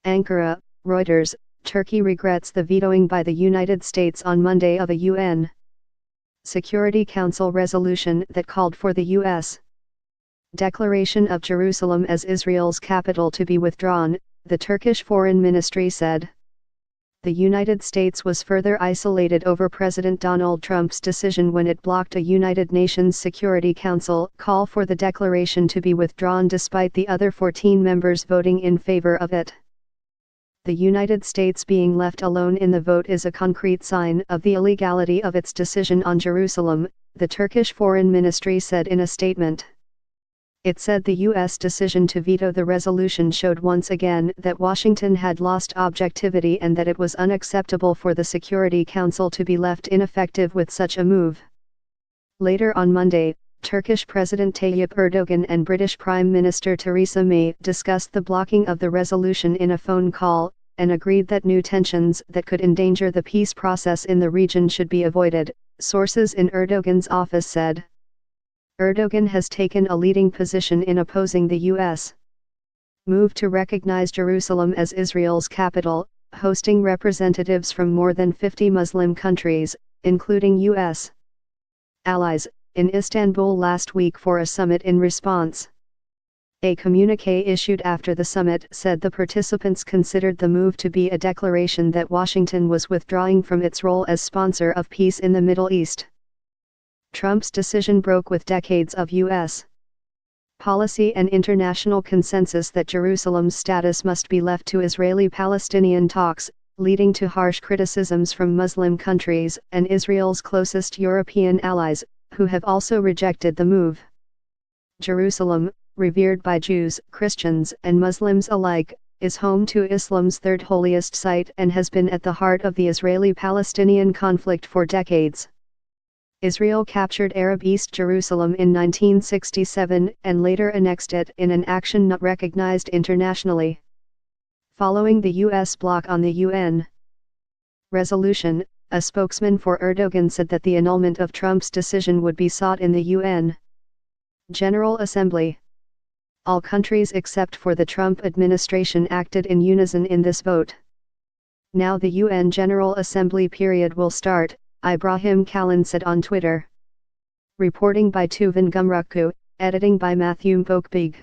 Ankara, Reuters. Turkey regrets the vetoing by the United States on Monday of a UN Security Council resolution that called for the U.S. declaration of Jerusalem as Israel's capital to be withdrawn, the Turkish Foreign Ministry said. The United States was further isolated over President Donald Trump's decision when it blocked a United Nations Security Council call for the declaration to be withdrawn despite the other 14 members voting in favor of it. The United States being left alone in the vote is a concrete sign of the illegality of its decision on Jerusalem, the Turkish Foreign Ministry said in a statement. It said the U.S. decision to veto the resolution showed once again that Washington had lost objectivity and that it was unacceptable for the Security Council to be left ineffective with such a move. Later on Monday, Turkish President Tayyip Erdogan and British Prime Minister Theresa May discussed the blocking of the resolution in a phone call, and agreed that new tensions that could endanger the peace process in the region should be avoided, sources in Erdogan's office said. Erdogan has taken a leading position in opposing the U.S. move to recognize Jerusalem as Israel's capital, hosting representatives from more than 50 Muslim countries, including U.S. allies, in Istanbul last week for a summit in response. A communiqué issued after the summit said the participants considered the move to be a declaration that Washington was withdrawing from its role as sponsor of peace in the Middle East. Trump's decision broke with decades of U.S. policy and international consensus that Jerusalem's status must be left to Israeli-Palestinian talks, leading to harsh criticisms from Muslim countries and Israel's closest European allies, who have also rejected the move. Jerusalem, revered by Jews, Christians, and Muslims alike, is home to Islam's third holiest site and has been at the heart of the Israeli-Palestinian conflict for decades. Israel captured Arab East Jerusalem in 1967 and later annexed it in an action not recognized internationally. Following the U.S. block on the UN resolution, a spokesman for Erdogan said that the annulment of Trump's decision would be sought in the UN General Assembly. All countries except for the Trump administration acted in unison in this vote. Now the UN General Assembly period will start, Ibrahim Kalin said on Twitter. Reporting by Tuvin Gumrukku, editing by Matthew Mbokbeg.